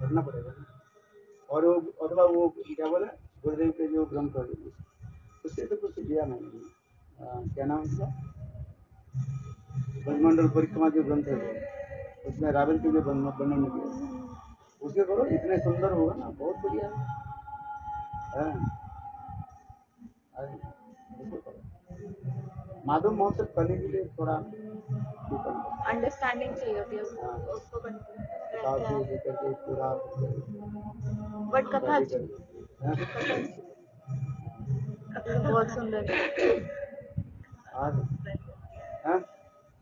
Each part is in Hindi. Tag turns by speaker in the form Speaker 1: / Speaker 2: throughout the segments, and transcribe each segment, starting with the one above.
Speaker 1: करना पड़ेगा ना। और वो अथवा वो क्या बोले गुरुदेव के जो ग्रंथ है उससे तो कुछ लिया मैंने। क्या नाम उसका, ब्रह्मंडल परिक्रमा जो ग्रंथ है उसमें रावण के जो वर्णन किया उसे करो, इतने सुंदर होगा ना, बहुत बढ़िया है। उसको करो। माधव महोत्सव करने के लिए थोड़ा
Speaker 2: अंडरस्टैंडिंग चाहिए होती है उसको
Speaker 1: किताब से लेकर के पूरा
Speaker 2: बट कथा बहुत सुंदर
Speaker 1: है।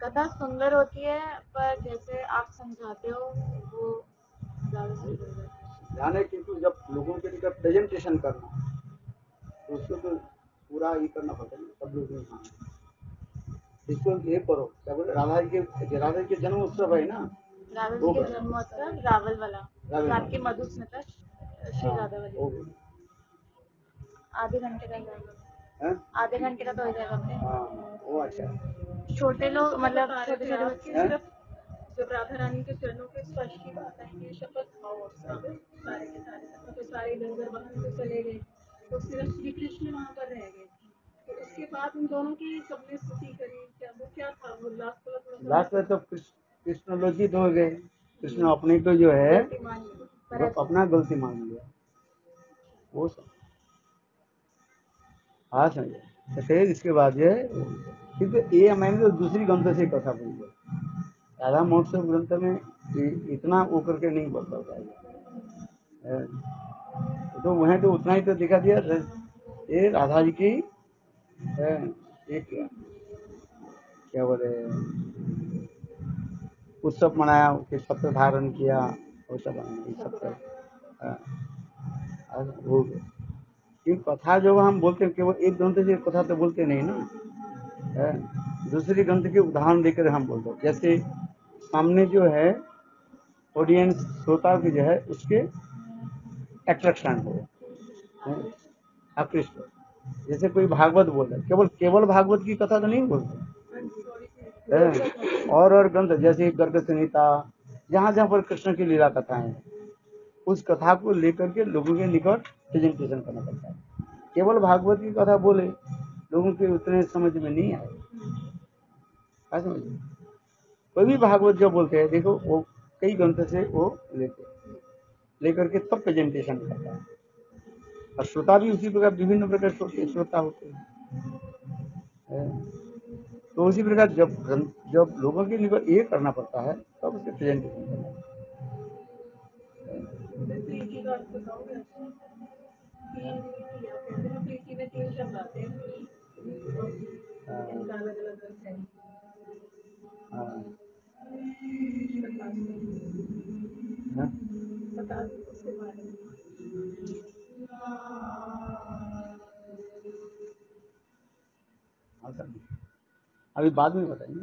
Speaker 2: कथा सुंदर होती है, पर जैसे आप समझाते हो वो
Speaker 1: ध्यान है, क्योंकि जब लोगों के लिए प्रेजेंटेशन करना तो उसको तो पूरा ये करना पड़ता है, सब लोग इसको ये करो, क्या बोले, राधा जी के जन्म उत्सव है ना,
Speaker 2: रावल जी के जन्मोत्सव, रावल वाला आपकी मधुस्मिता श्री राधा वाली आधे घंटे का, आधे घंटे का तो हो जाएगा।
Speaker 1: वो अच्छा,
Speaker 2: छोटे लोग मतलब छोटे छोटे बच्चे
Speaker 3: जब राधा रानी के चरणों पे स्पर्श की बात आई कि शपथ खाओ सारे के सारे, तो सारे लंगर वहां से चले गए, तो सिर्फ श्री कृष्ण वहां पर रह गए। तो उसके बाद उन दोनों की सबने स्तुति करी, क्या था वो
Speaker 1: लास्ट में तो कृष्ण लज्जित हो गए, कृष्ण अपने को जो है अपना गलती मान लिया वो सब। हाँ समझे। तो फिर इसके बाद जो है, क्योंकि ये मैंने तो दूसरी ग्रंथ से कथा बोली है, राधा महोत्सव ग्रंथ में इतना वो करके नहीं बोल पाता है, तो वह तो उतना ही तो दिखा दिया। ये राधा जी की एक क्या बोले उत्सव मनाया, फिर सत्य धारण किया, वो सब हो गए। ये कथा जो हम बोलते हैं केवल एक ग्रंथ से कथा तो बोलते नहीं ना, दूसरी ग्रंथ के उदाहरण देकर हम बोलते हैं। जैसे सामने जो है ऑडियंस श्रोता की जो है उसके अट्रैक्शन हो, आकृष्ट। जैसे कोई भागवत बोल रहा है, केवल भागवत की कथा तो नहीं बोलते, और ग्रंथ जैसे गर्ग संहिता, जहाँ जहाँ पर कृष्ण की लीला कथाएं, उस कथा को लेकर के लोगों के निकट प्रेजेंटेशन करना पड़ता है। केवल भागवत की कथा बोले लोगों के उतने समझ में नहीं आए। कोई भी भागवत जो बोलते हैं, देखो वो कई ग्रंथ से वो लेकर के तब प्रेजेंटेशन करता है, और श्रोता भी उसी प्रकार विभिन्न प्रकार के श्रोता होते हैं। तो उसी प्रकार जब लोगों के निकट ये करना पड़ता है तब उसके प्रेजेंटेशन करना है। अभी बाद में बताएंगे।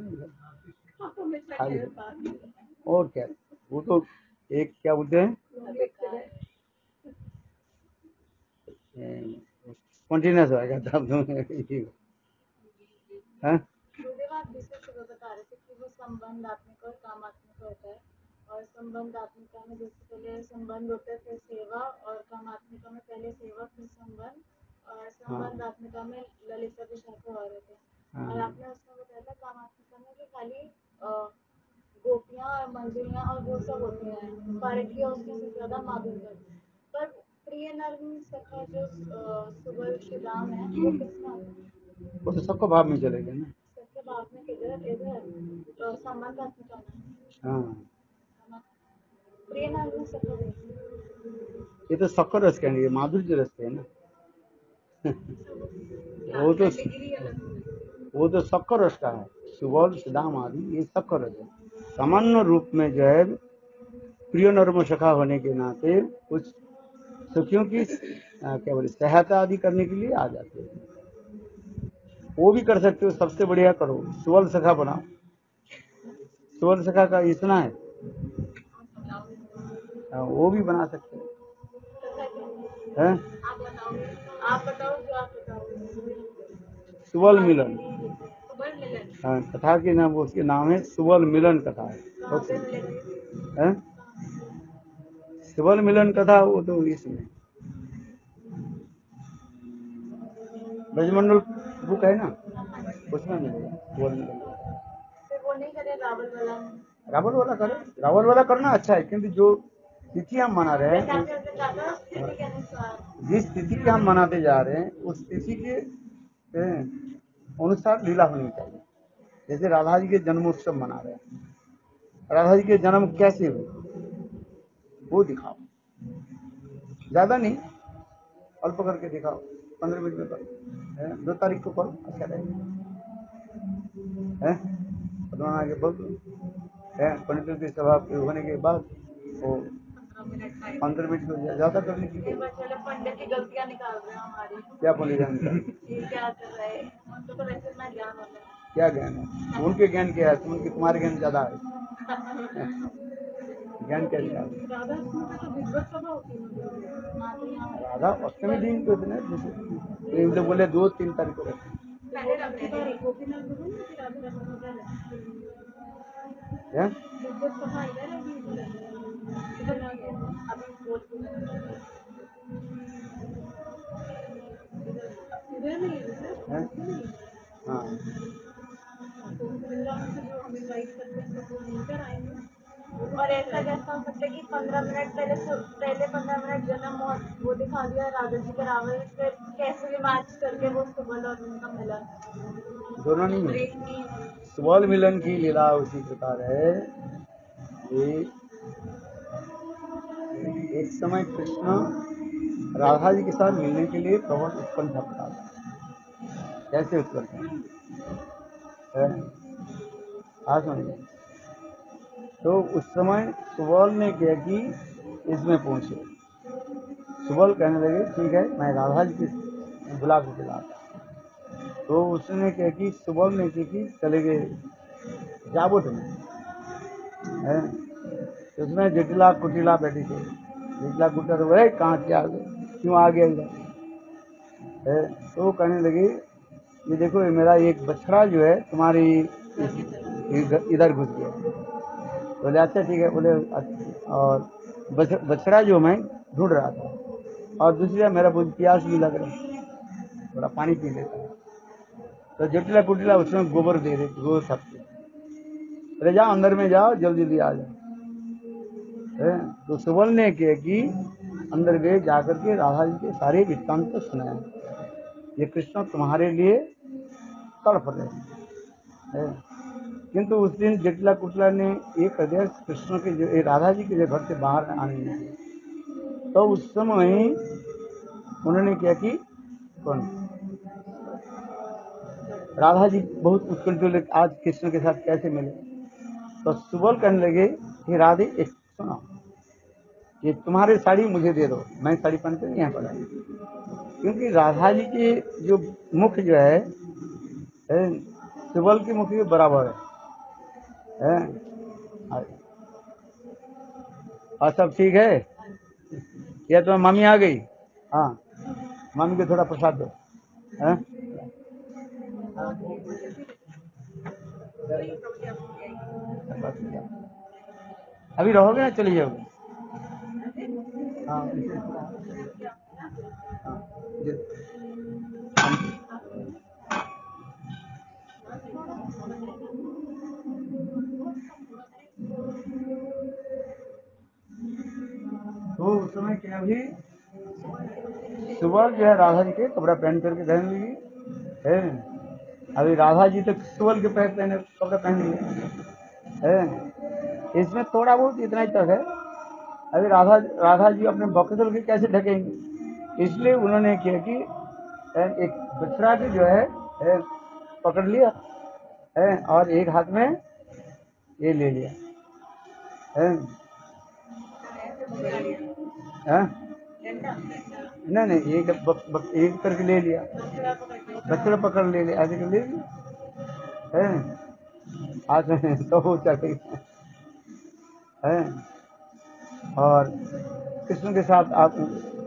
Speaker 1: और क्या, वो तो एक क्या बोलते हैं कंटिन्यूस होगा तब
Speaker 2: बता रहे थे कि वो संबंधात्मक और कामात्मक होता है, और संबंधात्मिका में जैसे पहले संबंध होते थे सेवा, और कामात्मिका में पहले सेवा फिर संबंध, और संबंधात्मिका में ललिता के शाखा हो रहे थे। और आपने उसमें बताया था कामात्मिका में कि खाली गोपियां और मंजरियां और वो सब होते हैं, पारखी और उसके ज्यादा माधुर्य। पर प्रिय नर्म सखा जो सुबह श्रीराम है वो किसमें आता है?
Speaker 1: वो तो सबको भाव में चलेगा ना,
Speaker 2: सबके भाव में किधर संबंधात्मिका में।
Speaker 1: हाँ,
Speaker 2: प्रिय नर्म सखा
Speaker 1: ये तो शक्कर रस का नहीं, माधुर्य रस का है ना। वो तो शक्कर रस का है, सुबोध सुदाम आदि ये शक्कर रस है। सामान्य रूप में जो है प्रिय नर्म सखा होने के नाते कुछ सुखियों की क्या बोले सहायता आदि करने के लिए आ जाते हैं, वो भी कर सकते हो। सबसे बढ़िया करो, सुवल सखा बनाओ। सुवल सखा का इतना है, वो भी बना सकते हैं।
Speaker 2: आप बताओ जो आप बताओ।
Speaker 1: सुवल मिलन, कथा के नाम, उसके नाम है सुवल मिलन कथा है। सुबल मिलन कथा वो तो इसमें ब्रजमंडल बुक है ना, उसमें मिलेगा सुबल मिलन।
Speaker 2: फिर वो नहीं करे रावल वाला।
Speaker 1: रावल वाला करे, रावल वाला करना अच्छा है, किंतु जो तिथि हम मना रहे हैं,
Speaker 2: स्थिति के अनुसार
Speaker 1: जिस तिथि के हम मनाते जा रहे हैं उस तिथि के अनुसार लीला होनी चाहिए। जैसे राधा जी के जन्मोत्सव मना रहे हैं, राधा जी के जन्म कैसे हुए वो दिखाओ, ज्यादा नहीं, अल्प करके दिखाओ, 15 मिनट में करो, 2 तारीख को करो, अच्छा रहेगा। पदमाना के बग पंडितों की सभा होने के बाद वो 15 मिनट को ज्यादा कर लीजिए।
Speaker 2: पंडित की गलतियां निकाल रहे हैं हमारी।
Speaker 1: क्या बोले जाने
Speaker 2: क्या कर रहे हैं, उनको तो वैसे इतना ज्ञान होता है।
Speaker 1: क्या ज्ञान है उनके, ज्ञान क्या है, तुम्हारे ज्ञान ज्यादा है। ज्ञान क्या दिया? राधा अष्टमी दिन को तो बोले 2-3 तारीख को रखे हाँ।
Speaker 2: और ऐसा कैसा हो सकता है कि 15 मिनट पहले 15 मिनट जन्म वो दिखा दिया राधा जी का रावल, फिर कैसे भी मैच करके वो सुबल और उनका मिलन
Speaker 1: दोनों नहीं है। सुबल मिलन की लीला उसी प्रकार है। ये एक समय कृष्ण राधा जी के साथ मिलने के लिए प्रबल उत्कंठा था। कैसे उत्कंठा है समझिए। तो उस समय सुबल ने किया कि इसमें पहुंचे। सुबल कहने लगे ठीक है मैं राधा जी की बुला के लाता। तो उसने क्या कि सुबल ने की कि चले गए जाबुट में, उसमें जटिला कुटिला बैठी थी। जटिला कुटिला वह कहाँ से आ गए, क्यों आ गया इधर? तो कहने लगी ये देखो ये मेरा एक बछड़ा जो है तुम्हारी इधर घुस गया। बोले अच्छा ठीक है। बोले और बछड़ा जो मैं ढूंढ रहा था, और दूसरा मेरा बहुत प्यास भी लग रहा है, थोड़ा पानी पी लेता है। तो जटिला कुटिला उसमें गोबर दे रहे, गोबर सबके। अरे जाओ अंदर में जाओ, जल्दी जल्दी आ जाओ। तो सुबल ने किया कि अंदर गए, जाकर के राधा जी के सारे वृत्तांत को सुनाया। ये कृष्ण तुम्हारे लिए तड़प रहे हैं। किंतु उस दिन जटिला कुटिला ने एक कर कृष्ण के राधा जी के घर से बाहर आने नहीं दिया। तो उस समय उन्होंने क्या कि कौन राधा जी बहुत उत्कंठ आज कृष्ण के साथ कैसे मिले। तो सुबल कहने लगे कि राधे एक सुनो, ये तुम्हारी साड़ी मुझे दे दो, मैं साड़ी पहन कर यहाँ पर आई। क्योंकि राधा जी के जो मुख जो है सुबल के मुख के बराबर है। और सब ठीक है? या तुम्हारी मम्मी आ गई? हाँ, मम्मी को थोड़ा प्रसाद दो। अभी रहोगे ना चले जाओगे? हाँ, तो उस समय क्या हुई, सुबल जो है राधा जी के कपड़ा पहन करके रहने लगी है। अभी राधा जी तो सुबल के पहने कपड़ा पहन लिए है। इसमें थोड़ा बहुत इतना ही तक है। अभी राधा जी अपने बकसल के कैसे ढकेंगे, इसलिए उन्होंने किया कि एक बछड़ा के जो है पकड़ लिया है, और एक हाथ में ये ले लिया है। नहीं एक करके ले लिया, बछड़ा पकड़ ले लिया, ऐसे कर ले लिया है। हाथ में तो चले है। और कृष्ण के साथ आप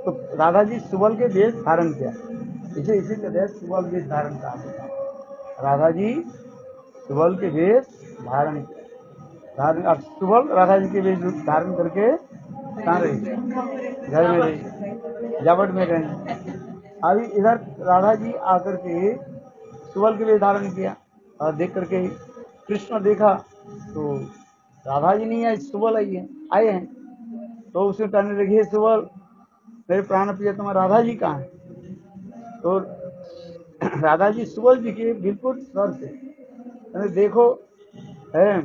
Speaker 1: तो राधा जी सुबल के वेश धारण किया, इसी तरह सुबल वेश धारण कहा। राधा जी सुबल के वेश धारण किया, अब सुबल राधा जी के वेश धारण करके कहाँ रही? घर में रही, जावट में रही। अभी इधर राधा जी आकर के सुबल के लिए धारण किया और देख करके कृष्ण देखा तो राधा जी नहीं आई, सुबल आई है, आए हैं। तो उसे कहने लगी, हे सुबल, मेरे प्राण प्रिय तुम्हारा राधा जी कहाँ है? तो राधा जी सुबल जी के बिल्कुल सर से, मैंने देखो है,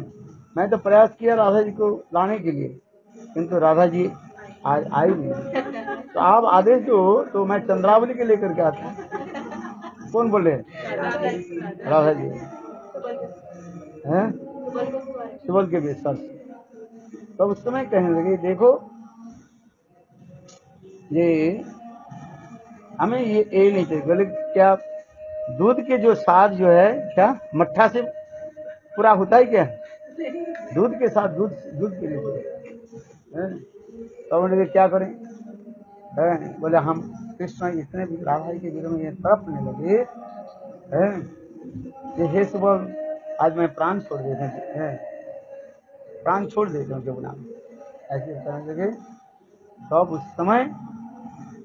Speaker 1: मैं तो प्रयास किया राधा जी को लाने के लिए, किंतु राधा जी आई नहीं। तो आप आदेश दो तो मैं चंद्रावली के लेकर के आता हूँ। कौन बोले? राधा जी हैं, सुबल के बेसर से। तो उस समय कहने लगे, देखो ये हमें ये नहीं चाहिए। बोले क्या दूध के जो स्वाद जो है क्या मट्ठा से पूरा होता है क्या? दूध के साथ दूध के लिए। तो बोले क्या करें? बोले हम कृष्ण इतने राधा जी के विरोध में ये तड़पने लगे हैं, हे सुबह आज मैं प्राण छोड़ देते हैं, प्राण छोड़ देते हैं जमुना में, ऐसे कहने लगे। तब उस समय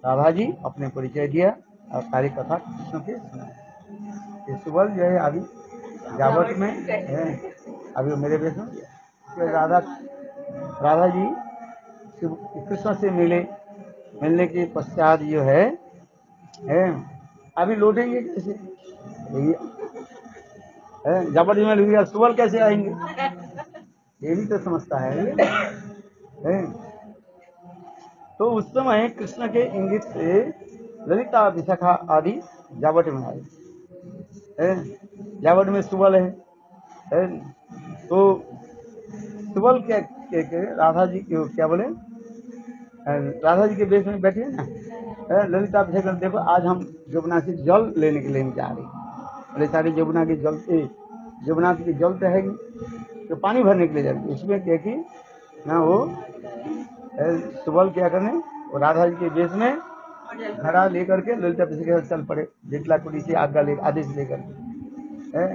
Speaker 1: राधा जी अपने परिचय दिया और सारी कथा कृष्ण के सुनाई। ये सुबल जो है अभी जावट में है, अभी मेरे बेस में राधा जी कृष्ण से मिलने के पश्चात जो है अभी लौटेंगे कैसे? जावट में लग सुबल कैसे आएंगे? ये भी तो समझता है। तो उस समय कृष्ण के इंगित से ललिता विशाखा आदि जावट में आए। जावट में सुबल है। तो सुबल के राधा जी क्या बोले, राधा जी के बेस में बैठे ना, ललिता विशाखा, देखो आज हम जमुना से जल लेने के लिए जा रहे हैं। बोले सारी जमुना की जल से जमुना की जल तो है तो पानी भरने के लिए जाते, उसमें क्या कि ना वो सुबल क्या करने, वो राधा जी के बेस में घड़ा लेकर के ललिता के साथ चल पड़े, जेटला कुड़ी से आज्ञा ले आदेश लेकर के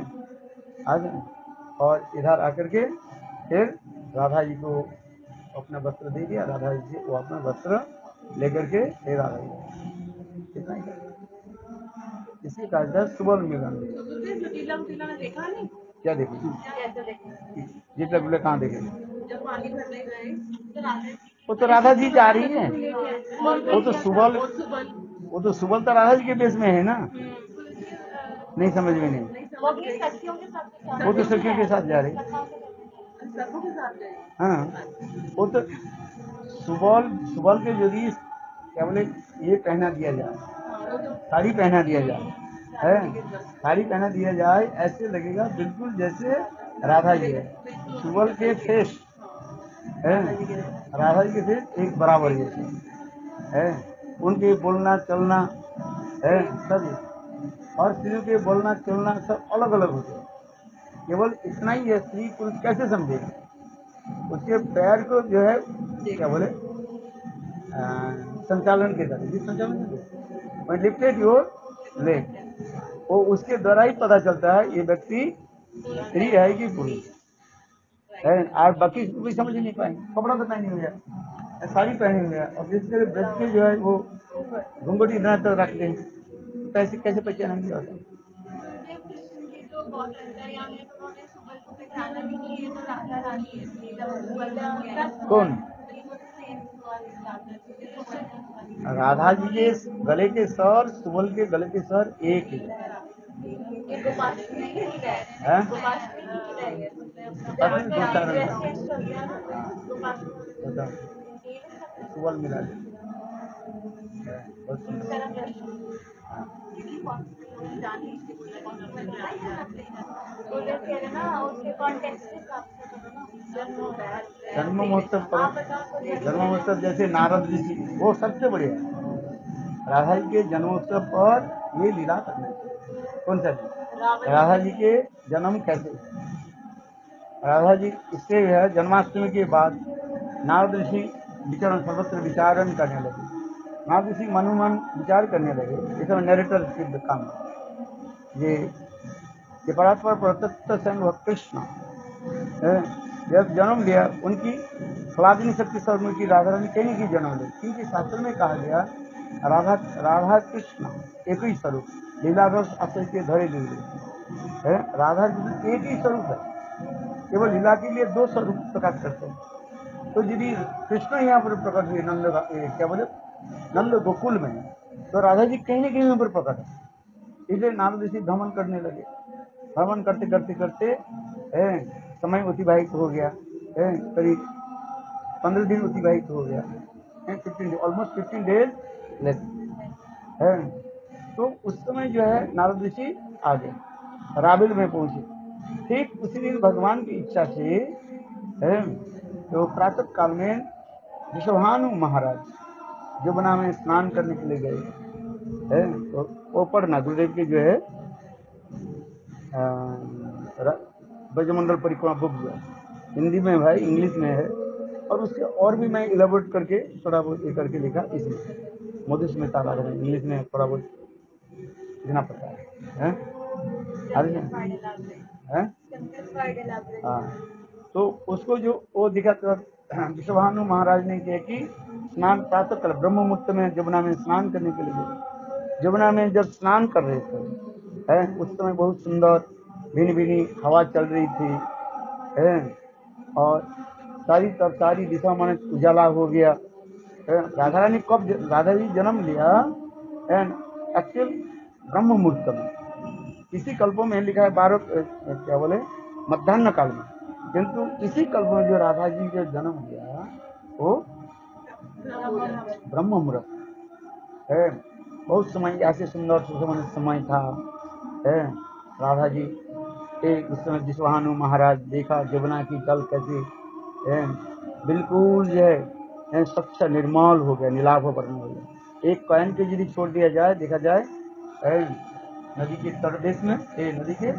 Speaker 1: और इधर आकर के फिर राधा जी को अपना वस्त्र दे दिया। राधा जी से वो अपना वस्त्र लेकर के फिर राधा जी इतना ही इसी का सुबल मिलन। क्या देखेंगे? जेटला गुल्ला कहाँ देखेंगे? वो तो राधा जी जा रही है, वो तो सुबल तो राधा जी के बेस में है ना। नहीं समझ में नहीं, वो तो सखियों के साथ जा रही है। हाँ, वो तो सुबल के यदि क्या बोले ये पहना दिया जाए, साड़ी पहना दिया जाए, साड़ी पहना दिया जाए, ऐसे लगेगा बिल्कुल जैसे राधा जी है। सुबल के फेस राधा जी के फेस एक बराबर जैसे उनके बोलना चलना सब, और स्त्री के बोलना चलना सब अलग अलग होते हैं। केवल इतना ही है, स्त्री पुरुष कैसे समझेगा? उसके पैर को जो है क्या बोले संचालन के द्वारा, जिस संचालन लिफ्टेड योर लेग, वो उसके द्वारा ही पता चलता है ये व्यक्ति स्त्री है कि पुरुष है। और बाकी कोई समझ ही नहीं पाएंगे, कपड़ा तो पहने हुए है, साड़ी पहने हुए है, और जिसके ब्रज के जो है वो घुंघट इतना तो रखते हैं, कैसे कैसे पहचानेंगे? कौन? राधा जी के गले के स्वर सुबल के गले के स्वर एक ही है। सुबल मिला जन्म महोत्सव जैसे नारद ऋषि, वो सबसे बढ़िया राधा जी के जन्मोत्सव पर ये लीला करना चाहिए। कौन सा? राधा जी के जन्म कैसे, राधा जी इससे है जन्माष्टमी के बाद नारद ऋषि विचरण सर्वत्र विचारण करने लगे। नारद ऋषि मनोमन विचार करने लगे, इस समय नरेटर सिद्ध काम ये परात्पर प्रतत्व संग कृष्ण जब जन्म लिया, उनकी फलादी नहीं सकती सर्व की राधा रानी कहीं की जन्म ले, क्योंकि शास्त्र में कहा गया राधा राधा कृष्ण एक ही स्वरूप, लीला रस आशय के धरे लीले है। राधा कृष्ण एक ही स्वरूप है, केवल लीला के लिए दो स्वरूप प्रकाश करते हैं। तो यदि कृष्ण यहाँ पर प्रकट हुए नंद क्या बोले नंद गोकुल में, तो राधा जी कहीं न कहीं यहाँ पर प्रकट है। इसलिए नारद ऋषि भ्रमण करने लगे। भ्रमण करते करते करते समय अतिबाहित हो गया, करीब 15 दिन अतिबाहित हो गया, 15 ऑलमोस्ट 15 डेज है। तो उस समय जो है नारद ऋषि आ गए, राबिल में पहुंचे। ठीक उसी दिन भगवान की इच्छा से है तो प्रातः काल में विश्वभानु महाराज जमुना में स्नान करने के लिए गए है। तो वो पढ़ना गुरुदेव के जो है ब्रजमंडल परिक्रमा बुक जो है हिंदी में भाई, इंग्लिश में है, और उसके और भी मैं इलेबोरेट करके थोड़ा बहुत ये करके लिखा इसमें मधुस्मिता राधा इंग्लिश में थोड़ा बहुत लिखना पड़ता है। हाँ, तो उसको जो वो दिखा विश्वभानु महाराज ने किया कि स्नान प्रातः काल ब्रह्म मुहूर्त में जमुना में स्नान करने के लिए गए। जमुना में जब स्नान कर रहे थे है, उस समय बहुत सुंदर भिन्न भिन्न हवा चल रही थी है, और सारी तरफ सारी दिशा मन उजाला हो गया। राधा रानी कब राधा जी जन्म लिया एक्चुअल ब्रह्म मुहूर्त में। इसी कल्पों में लिखा है 12 क्या बोले मध्याह्न काल में, किंतु इसी कल्प में जो राधा जी जो जन्म लिया वो ब्रह्म मुहूर्त है। बहुत समय ऐसे सुंदर सुखमय समय था है। राधा जी एक उस समय विश्वभानु महाराज देखा जमुना की जल कैसे है बिल्कुल जो है स्वच्छ निर्मल हो गया, नीलाभ वर्ण हो गया। एक कॉइन के यदि छोड़ दिया जाए देखा जाए नदी के तटदेश में, नदी के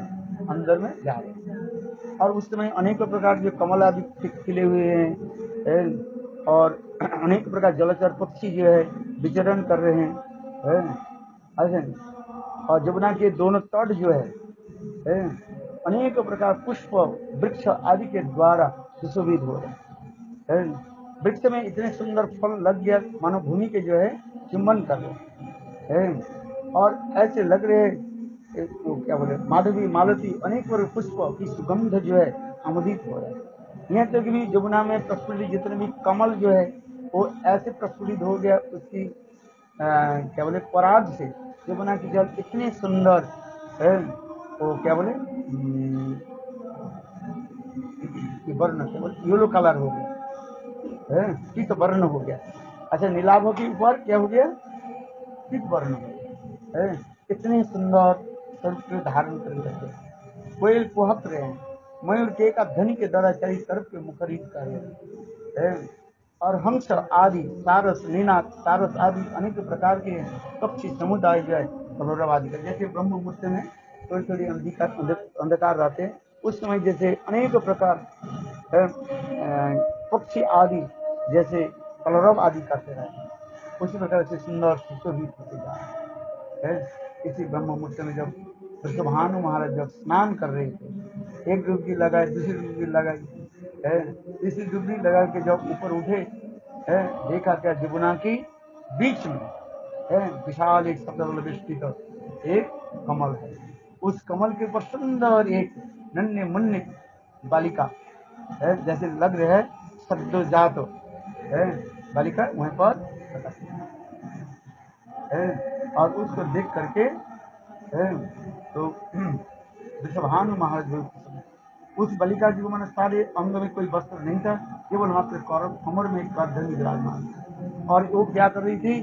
Speaker 1: अंदर में जा रहे हैं। और उस समय अनेक प्रकार के कमल आदि खिले हुए हैं और अनेक प्रकार जलचर पक्षी जो है विचरण कर रहे हैं ऐसे। और जमुना के दोनों तट जो है अनेक प्रकार पुष्प वृक्ष आदि के द्वारा सुशोभित हो रहे हैं। वृक्ष में इतने सुंदर फल लग गया मानो भूमि के जो है चुंबन कर रहे हैं, और ऐसे लग रहे तो क्या बोले माधवी मालती अनेक पुष्प की सुगंध जो है आमोदित हो रहा है। यहाँ तक भी जमुना में प्रस्फुटित जितने भी कमल जो है वो ऐसे प्रस्फुटित हो गया उसकी क्या बोले पराग से जमुना की जल इतने सुंदर है वो क्या बोले वर्ण येलो कलर हो गया है, पीत वर्ण हो गया। अच्छा नीलाभ के ऊपर क्या हो गया पीत वर्ण हो गया है। इतने सुंदर स्वरूप धारण कर रहे, कोयल पोहक रहे हैं, मयूर के एक ध्वनि के द्वारा चारी तरफ के मुखरित कर रहे हैं, और हंस आदि सारस नीनाद सारस आदि अनेक प्रकार के पक्षी समुदाय जो है कलरव आदि का। जैसे ब्रह्म मुहूर्त में थोड़ी थोड़ी अंधकार रहते हैं, उस समय जैसे अनेक प्रकार पक्षी आदि जैसे कलरव आदि करते रहते हैं, उसी प्रकार से सुंदर सुशोभित होते जा रहे हैं। इसी ब्रह्म मुहूर्त में जब विश्वभानु महाराज जब स्नान कर रहे थे, एक डुबकी लगाए दूसरी डुबकी लगाई तीसरी डुबकी लगा के जब ऊपर उठे देखा क्या जमुना की बीच में विशाल एक सतल विस्तृत एक कमल है। उस कमल के ऊपर सुंदर एक नन्हे मुन्ने बालिका जैसे लग रहा है सद्योजात बालिका वहीं पर और उसको देख करके तो विश्वभानु महाराज उस बालिका जी को मैंने सारे अंग में कोई वस्त्र नहीं था, केवल मात्र कमर में एक धनी विराजमान, और वो क्या कर रही थी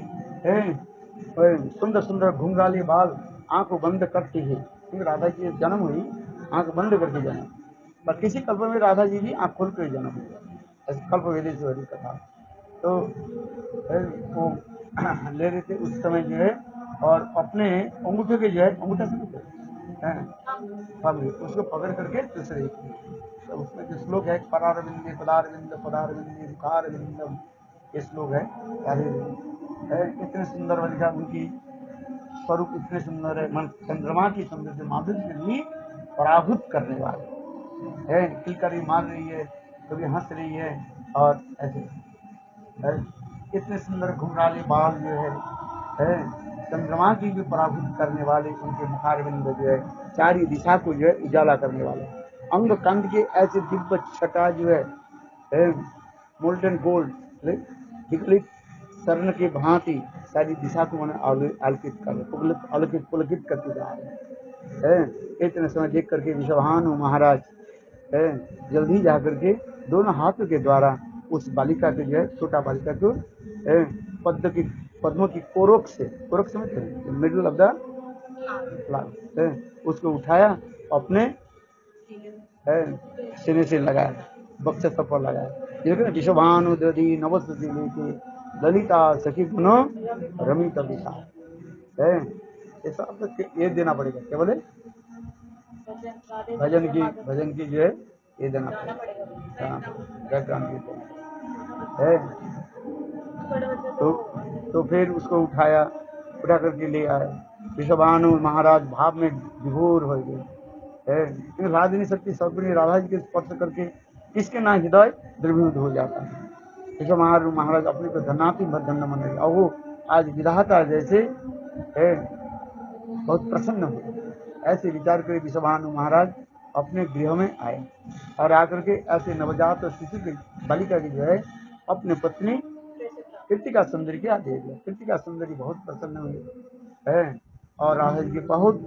Speaker 1: सुंदर सुंदर घुंघराले बाल आंखों बंद करती है, क्योंकि राधा जी जन्म हुई आंख बंद करके जन्म, पर किसी कल्प में राधा जी भी आंख खोल कर जन्म हुआ, ऐसे कल्प वेदेश्वरी कथा। तो वो ले रहे थे उस समय जो है, और अपने अंगूठे के जो है अंगूठा से उसको पकड़ करके दूसरे तो उसमें जो श्लोक है परारविंदे पदारविंद पदारविंदे मुखारविंदम, ये श्लोक है इतने सुंदर बालिका, उनकी स्वरूप इतने सुंदर है, मन चंद्रमा की सुंदर से माधुर्य भी पराभूत करने वाले है, किलकारी मार रही है, कभी हंस रही है, और ऐसे है, इतने सुंदर घुंघराले बाल जो है चंद्रमा की भी पराभूत करने वाले उनके मुखारविंद जो है सारी दिशा को जो है उजाला करने वाले अंग कंठ के ऐसे दिव्य छटा जो है मोल्टन गोल्ड विकलित स्वर्ण के भांति सारी दिशा को मैंने आलोकित कर आलोकित पुलकित करते जा रहे हैं। इतने समय देख करके विश्वभानु महाराज जल्दी जा करके दोनों हाथों के द्वारा उस बालिका के जो है छोटा बालिका को पद्मों की कोरक से मिडिल ऑफ द फ्लावर उसको उठाया अपने सीने से लगाया बक्से पर लगाया। विश्वभानु दधी नवस्तुति लेके ललिता सखी गुनो रमी कविता है ऐसा आपको ये देना पड़ेगा। क्या बोले भजन की जो है ये देना पड़ेगा बैकग्राउंड है। तो फिर उसको उठा करके ले आए। विश्वभानु महाराज भाव में विभोर हो गए है। राधिनी शक्ति सगुनी राधा जी के स्पर्श करके किसके ना हृदय द्रवीभूत हो जाता है। विश्वभानु महाराज अपने को धनाति धन्य मन लगे और वो आज विधाता जैसे है बहुत प्रसन्न हुए। ऐसे विचार कर विश्वभानु महाराज अपने गृह में आए और आकर के ऐसे नवजात शिशु की बालिका की जो है अपने पत्नी कृतिका सुंदरी के आदेश दिया। कृतिका सुंदरी बहुत प्रसन्न हुई है और राधा जी बहुत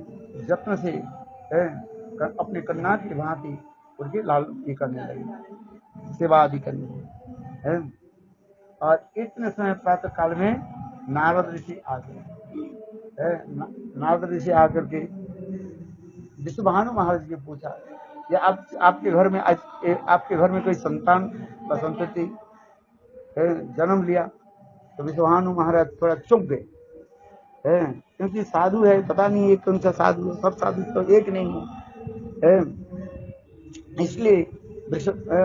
Speaker 1: जत्न से अपने कन्या की भांति उनकी लाल करने लगी, सेवा आदि करने लगी है। और इतने समय प्रातः काल में नारद ऋषि आ गए। नारद ऋषि आकर के विश्वभानु महाराज जी पूछा या आपके घर में आज आपके घर में कोई संतान व संतति जन्म लिया। तो विश्वभानु महाराज थोड़ा चुप गए क्योंकि साधु है, पता नहीं एक कौन सा साधु है, सब साधु तो एक नहीं है। इसलिए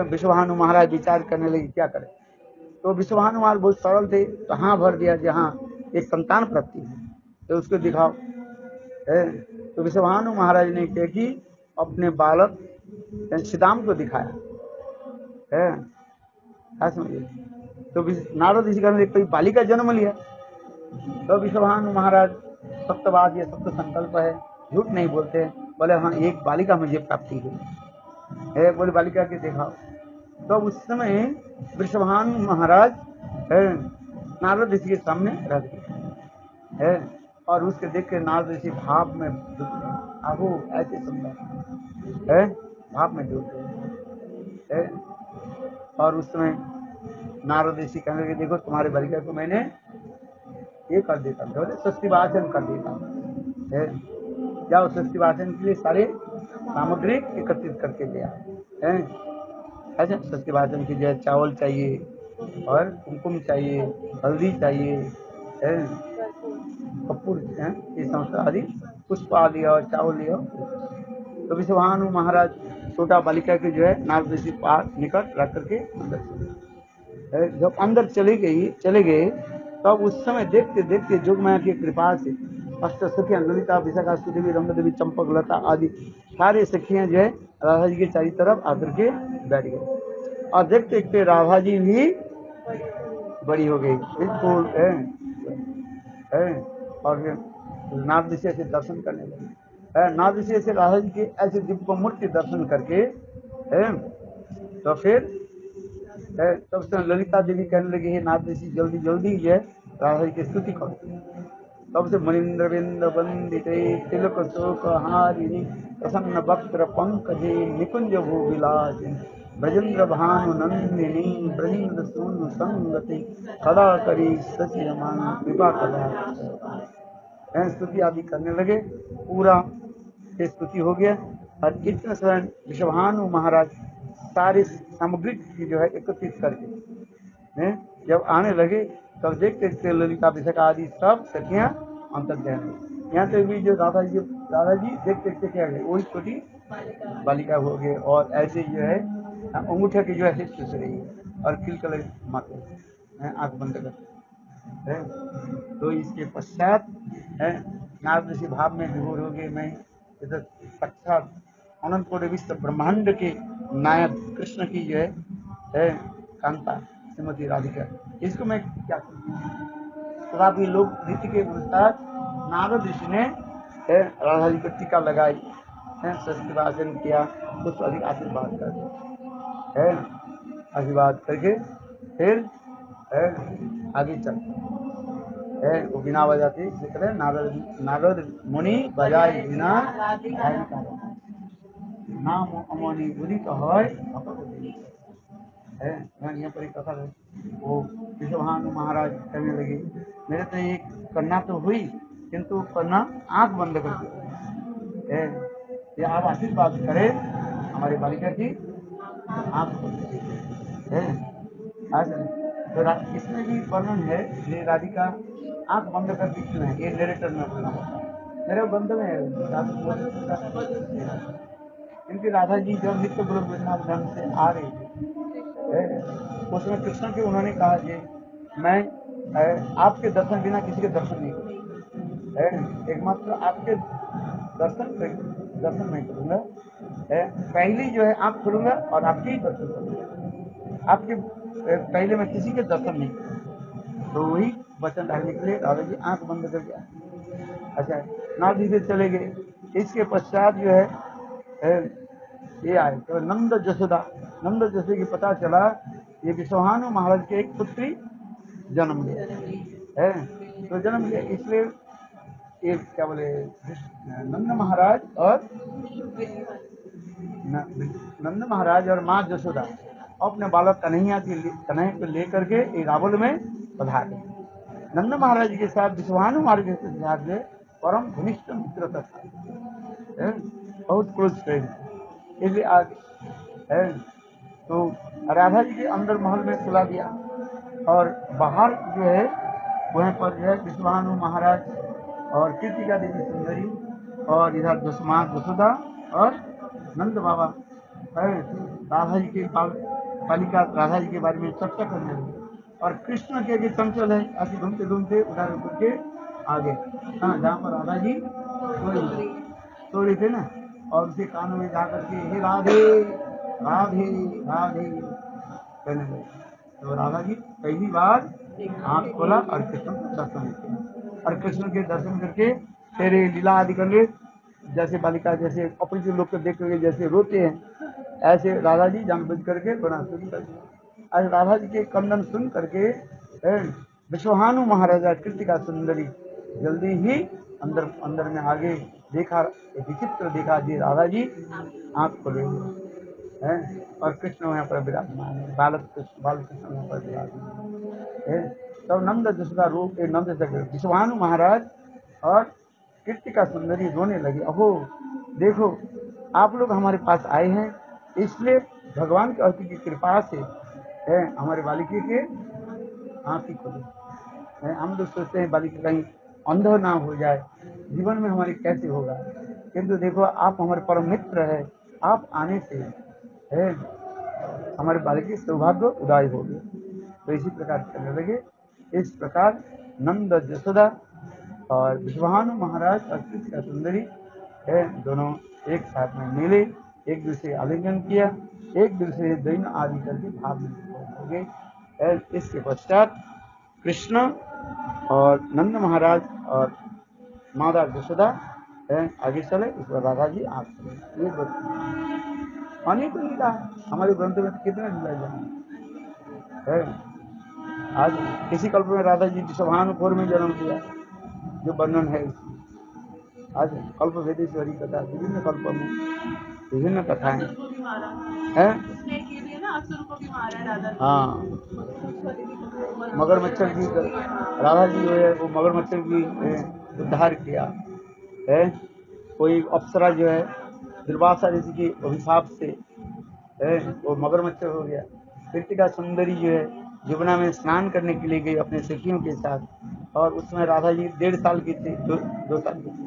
Speaker 1: विश्वभानु महाराज विचार करने लगे क्या करें। तो विश्वभानु महाराज बहुत सरल थे, तो हाँ भर दिया जहाँ एक संतान प्राप्ति है तो उसको दिखाओ। तो विश्वभानु महाराज ने क्या कि अपने बालक सीताम को दिखाया है। तो नारद ऋषि ने कोई बालिका जन्म लिया। तो विश्वभानु महाराज सप्तवाद या सप्त संकल्प है, झूठ नहीं बोलते, बोले हाँ एक बालिका मुझे प्राप्ति हुई है। बोले बालिका के दिखाओ। तो उस समय विश्वभानु महाराज नारद ऋषि के सामने रख दिए है और उसके देख के नारद ऋषि भाव में डूब गए। आहो ऐसे सुंदर है, भाव में डूब गए। और उस समय नारद ऋषि कहने लगे देखो तुम्हारे बालिका को मैंने ये कर देता हूँ, षष्ठी वाचन कर देता हूँ। जाओ षष्ठी वाचन के लिए सारे सामग्री एकत्रित करके ले आए। अच्छा षष्ठी वाचन की जो है चावल चाहिए और कुमकुम चाहिए, हल्दी चाहिए, कपूर ये समस्त आदि पुष्प आदि और चावल लिया। तो विश्वभानु महाराज छोटा बालिका के जो है नारद ऋषि पास निकट रख करके अंदर जब अंदर चले गए तब उस समय देखते देखते जोगमाया की कृपा से अष्ट सखियां ललिता विशाखा सुदेवी रंगदेवी चंपक लता आदि सारे सखियां जो है राधा जी के चारों तरफ आकर के बैठ गए और देखते देखते राधा जी भी बड़ी हो गई बिल्कुल और नारद ऋषि से दर्शन करने लगे। नारद ऋषि से राधा जी के ऐसे दिव्य मूर्ति दर्शन करके तो फिर तब से ललिता देवी कहने लगी है नारद ऋषि जल्दी जल्दी जो है राधा जी की स्तुति करो। तब से मनिंद्र बिंद वंदिते तिलक शोक हारिणी प्रसन्न वक्त्र पंकजे निकुंज भू विलासिनी ब्रजेंद्र भानु नंदिनी ब्रजेंद्र सूनु संगति कदा करी शशि रमान कृपा कदा। स्तुति आदि करने लगे, पूरा स्तुति हो गया। और इतने समय विश्वभानु महाराज सारी सामग्री जो है एकत्रित करके जब आने लगे तब देखते देखते ललिता विशाखा आदि सब सखियां अंतर्ध्यान हुई। यहाँ तक भी जो दादाजी देखते देखते क्या गए वही छोटी बालिका हो गए और ऐसे जो है अंगूठे की जो है चुस रही है और खिलखिल माते आंख बंद करते। तो इसके पश्चात नारद ऋषि भाव में विभोर हो गए। मैं इधर साक्षात अनंत कोटि विश्व ब्रह्मांड के नायक कृष्ण की जो है कांता श्रीमती राधिका, इसको मैं क्या कहूँ। तथापि लोग रीति के अनुसार नारद ऋषि ने राधा जी को टीका लगाई, शस्त्रभाषण किया, उसको अधिक आशीर्वाद कर दिया, आशीर्वाद करके फिर आगे चल वो बिना बजाते नारद मुनि बजाई बिना नाम अमोनी बुरी तो है। यहाँ पर एक कथा है, वो विश्वभानु महाराज कहने लगे मेरे तो एक कन्या तो हुई किंतु कन्या आंख बंद करके है, ये आप आशीर्वाद करें हमारी बालिका की आंख बंद है। तो इसमें भी वर्णन है, ये राधिका आंख बंद करके क्यों है, ये नरेटर में बोलना होता है, मेरे बंद में है। क्योंकि राधा जी जब नित्य गुरु वृंदावन धाम से आ रही थी, उसमें कृष्ण के उन्होंने कहा कि मैं आपके दर्शन बिना किसी के दर्शन नहीं करूँगा, एकमात्र आपके दर्शन नहीं करूँगा, पहली जो है आँख खोलूंगा और आपके ही दर्शन करूँगा, आपके पहले मैं किसी के दर्शन नहीं करूँगा। तो वही वचन ढालने के लिए राधा जी आँख बंद कर गया। अच्छा, नाथ जी से चले गए। इसके पश्चात जो है ये आए तो नंद जसोदा की पता चला ये विश्वभानु महाराज के एक पुत्री जन्म लिया है। तो जन्म लिया इसलिए ये क्या बोले नंद महाराज और माँ जसोदा अपने बालक कन्हैया को लेकर के एक रावल में पधारे। नंद महाराज के साथ विश्वभानु महाराज के साथ परम घनिष्ठ मित्रता था, बहुत क्लोज फ्रेंड, इसलिए आज है। तो राधा जी के अंदर महल में सुला दिया और बाहर जो है वहीं पर जो है विश्वभानु महाराज और कीर्तिका देवी सुंदरी और इधर जसोदा और नंद बाबा है राधा जी के बालिका राधा जी के बारे में चर्चा करने लगे। और कृष्ण के चंचल है, ऐसे घूमते घूमते उधर उतर के आगे, हाँ, जहाँ पर राधा जी सो रही थे ना, और उसके कानों में जाकर के हे राधे राधे राधे कहने लगे। तो राधा जी पहली बार आँख खोला और कृष्ण को दर्शन किया, और कृष्ण के दर्शन करके तेरे लीला आदि करके जैसे बालिका जैसे अपरिचित लोग को देख करके जैसे रोते हैं, ऐसे राधा जी जानबूझ करके रोना शुरू कर दिया। आज राधा जी के कंदन सुन करके विश्वभानु महाराजा कीर्तिका सुंदरी जल्दी ही अंदर में आगे देखा, विचित्र देखा जी राधा जी आँख खोले हुए हैं और कृष्ण वहाँ पर विराजमान है, बाल कृष्ण वहाँ पर विराजमान है। तब नंद जसोदा रूप नंद विश्वभानु महाराज और कीर्तिका सुंदरी रोने लगी। अहो देखो आप लोग हमारे पास आए हैं, इसलिए भगवान के अति की कृपा से हमारे बालिका के आँख ही खोले। हम लोग सोचते हैं बालिका कहीं अंधा ना हो जाए, जीवन में हमारे कैसे होगा, किंतु देखो आप हमारे परम मित्र है, आप आने से हमारे बालिका सौभाग्य उदय हो गए। तो इसी प्रकार चलने लगे। इस प्रकार नंद जसोदा और विश्वभानु महाराज और कीर्तिका सुंदरी दोनों एक साथ में मिले, एक दूसरे आलिंगन किया, एक दूसरे दैन आदि करके भाव में हो गए। इसके पश्चात कृष्ण और नंद महाराज और माता जसोदा आगे चले, इस पर राधा जी आगे चले। ये अनेक लीला हमारे ग्रंथ में कितने लीला है। आज किसी कल्प में राधा जी विश्वभानुपुर में जन्म लिया, जो वर्णन है इसकी। आज कल्प वेदेश्वरी कथा, विभिन्न कल्पों में विभिन्न कथाएं हैं। हाँ, मगरमच्छर की राधा जी वो मगरमच्छर की उद्धार किया है। कोई अप्सरा जो है दुर्वासा ऋषि के अभिशाप से वो मगरमच्छर हो गया। कीर्तिका सुंदरी जो है यमुना में स्नान करने के लिए गई अपने सखियों के साथ, और उसमें राधा जी 1.5 साल की थी, 2 साल की थी।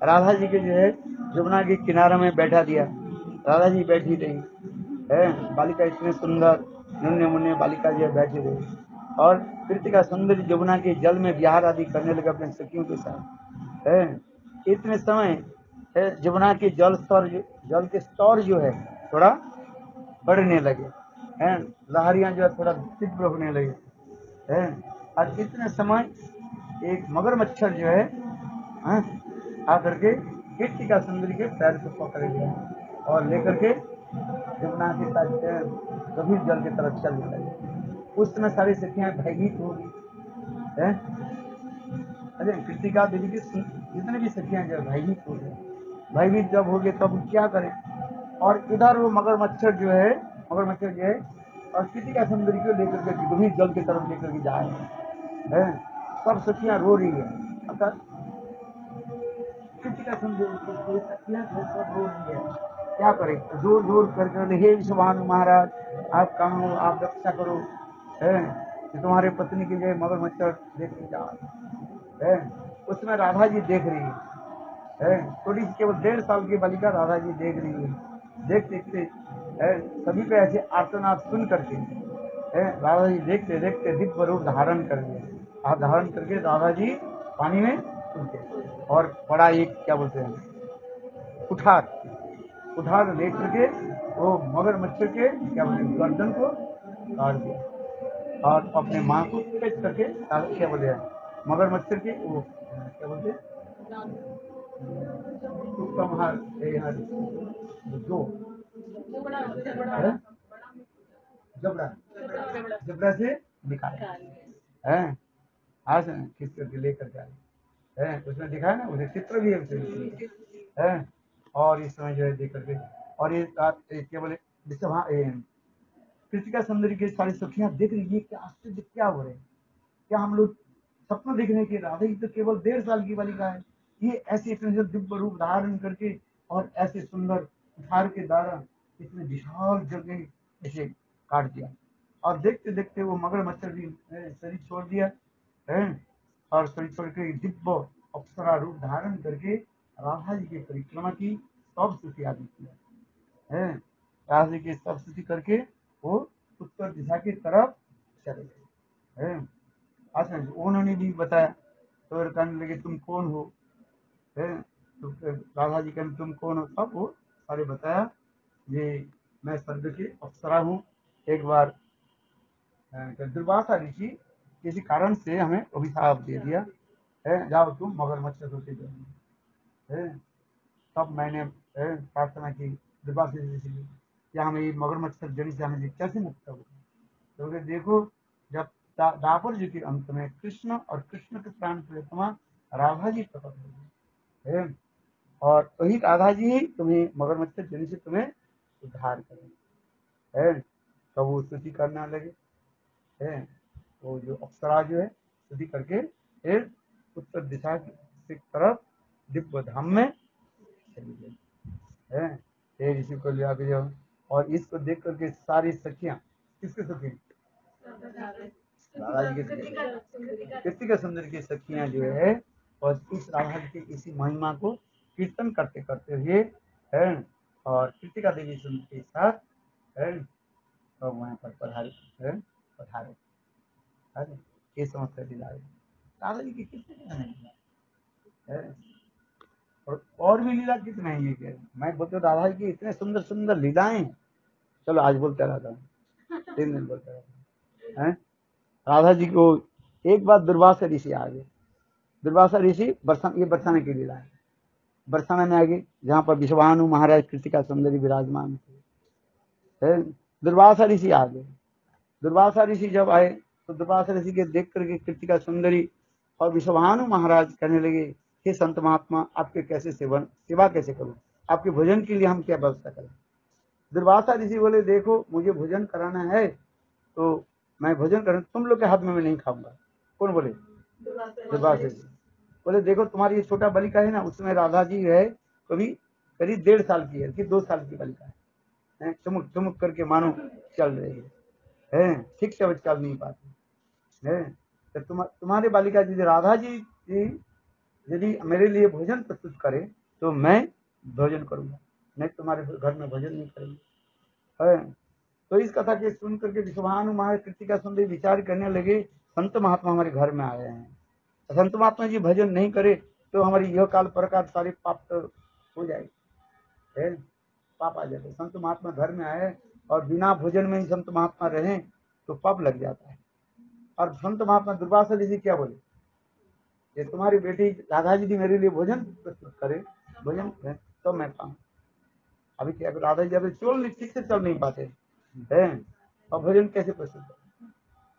Speaker 1: राधा जी के जो है यमुना के किनारे में बैठा दिया, राधा जी बैठी रही बालिका इतने सुंदर नन्हे मुन्ने बालिका जो है बैठी रही, और कीर्तिका सुंदरी यमुना के जल में विहार आदि करने लगे अपने सखियों के साथ। इतने समय यमुना के जल के स्तर जो है थोड़ा बढ़ने लगे, हैं, लहरियां जो है थोड़ा तीव्र होने लगी हैं। और इतने समय एक मगरमच्छर जो है आकर के कृतिका सुंदरी के पैर को पकड़ लिया और लेकर के यमुना के साथ गंभीर जल की तरफ चलने लगे। उस समय सारी सखियां भयभीत हो गई हैं। अरे कृतिका देवी की जितने भी सखियां जो भयभीत हो गए, भयभीत जब हो गए तब क्या करें। और इधर वो मगरमच्छर जो है और कृतिका सुंदरी को लेकर के गंभीर जल की तरफ लेकर के जा रहे हैं। सब सखियां रो रही है। अतः कृतिका सुंदरी को सखियां सब रो रही है। क्या करें, जोर जोर कर हे विश्वानु महाराज आप कहाँ हो, आप रक्षा करो है, तुम्हारे पत्नी की जो मगरमच्छर देखने जा है। उसमें राधा जी देख रही है, थोड़ी केवल 1.5 साल की बालिका राधा जी देख रही है। देखते सभी को ऐसे आर्तनाद सुन करके राधा जी देखते देखते दिव्य रूप धारण कर लिया। धारण करके राधा जी पानी में कूद गए और बड़ा एक क्या बोलते हैं उठार लेकर के वो मगरमच्छर के क्या बोलते हैं गर्दन को काट दिया और अपने माँ को पेच करके क्या बोलते हैं मगरमच्छर के वो क्या बोलते हैं जो जबड़ा से निकाला है। आज किस करके लेकर के आए है, उसमें दिखा है ना, उसे चित्र भी है। और इस समय जो है देख करके और ये क्या बोले कृतिका सुंदरी के सारी सखियां देख रही है। क्या आश्चर्य, क्या हो रहे हैं, क्या हम लोग सपना देख रहे हैं कि राधा जी तो केवल 1.5 साल की बालिका है, ये ऐसे इतने दिव्य रूप धारण करके और ऐसे सुंदर उठार के द्वारा इतने विशाल जगह ऐसे काट दिया। और देखते देखते वो मगरमच्छर भी शरीर छोड़ दिया है और शरीर छोड़ के दिव्य अप्सरा रूप धारण करके राधा जी की परिक्रमा की, सब स्तुति आदि किया है। राधा जी की सब स्तुति करके वो उत्तर दिशा की तरफ चले गए है। अच्छा, उन्होंने भी बताया तो कहने लगे तुम कौन हो है, तो राधा जी कहने तुम कौन हो, सब वो सारे बताया ये मैं स्वर्ग की अप्सरा हूँ। एक बार दुर्वासा ऋषि किसी कारण से हमें अभिशाप दे दिया है, जाओ तुम मगरमच्छ होते जाओ। तब मैंने प्रार्थना की दुर्वासा ऋषि से क्या हमें ये मगरमच्छ जड़ी से हमें कैसे मुक्त हो। तो देखो जब दापर जी के अंत में कृष्ण और कृष्ण के प्राण प्रियतमा राधा जी प्रकट हो गए और वही राधा जी ही तुम्हें मगरमच्छ जड़ी से तुम्हें उद्धार करें। तो वो स्तुति करना लगे है, वो जो अप्सरा जो है स्तुति करके फिर उत्तर दिशा की तरफ दिव्य धाम में चली गई है। ऋषि को ले आगे जाओ और इसको देख करके सारी सखियां किसके सखी राधा जी के कृतिका सुंदरी की सखियां जो है और इस राधा जी की इसी महिमा को कीर्तन करते करते हुए है और कृतिका देवी सुंदर के साथ है और वहाँ पर पधारे ये समस्या दिलाए राधा जी की कितने है और भी लीला कितने हैं। ये मैं बोलते राधा जी की इतने सुंदर सुंदर लीलाएं। चलो आज बोलते रहता हूँ, 3 दिन बोलते रहता हूँ। राधा जी को एक बार दुर्वासा ऋषि आ गए। दुर्वासा ऋषि ये बरसाने की लीला है, बरसाना में आ गए जहाँ पर विश्वानु महाराज कृतिका सुंदरी विराजमान थे। दुर्वासा ऋषि आ गए। दुर्वासा ऋषि जब आए तो दुर्वासा ऋषि के देख करके कृतिका सुंदरी और विश्वानु महाराज कहने लगे हे संत महात्मा आपके कैसे सेवा कैसे करूं, आपके भोजन के लिए हम क्या व्यवस्था करें। दुर्वासा ऋषि बोले देखो मुझे भोजन कराना है तो मैं भोजन करूँ, तुम लोग के हाथ में मैं नहीं खाऊंगा। कौन बोले? दुर्वासा ऋषि बोले देखो तुम्हारी ये छोटा बालिका है ना, उसमें राधा जी है कभी करीब 1.5 साल की है कि 2 साल की बालिका है, चुमुक चुमुक करके मानो चल रही है, ठीक से चल नहीं पाती है। तो तुम्हारे बालिका जी राधा जी यदि मेरे लिए भोजन प्रस्तुत करे तो मैं भोजन करूंगा, नहीं तुम्हारे घर में भोजन नहीं करेंगे। तो इस कथा के सुन करके विश्वानु महाराज कृतिका सुंदरी विचार करने लगे संत महात्मा हमारे घर में आए हैं, संत महात्मा जी भजन नहीं करे तो हमारी यह काल प्रकार सारे पाप हो जाएगी, पाप आ जाते। संत महात्मा घर में आए और बिना भोजन में ही संत महात्मा रहें तो पाप लग जाता है। और संत महात्मा दुर्वासा ऋषि क्या बोले, ये तुम्हारी बेटी राधा जी मेरे लिए भोजन प्रस्तुत करे, भोजन तो मैं पाऊँ। अभी क्या राधा जी अभी ठीक से चल नहीं पाते हैं, और भोजन कैसे प्रस्तुत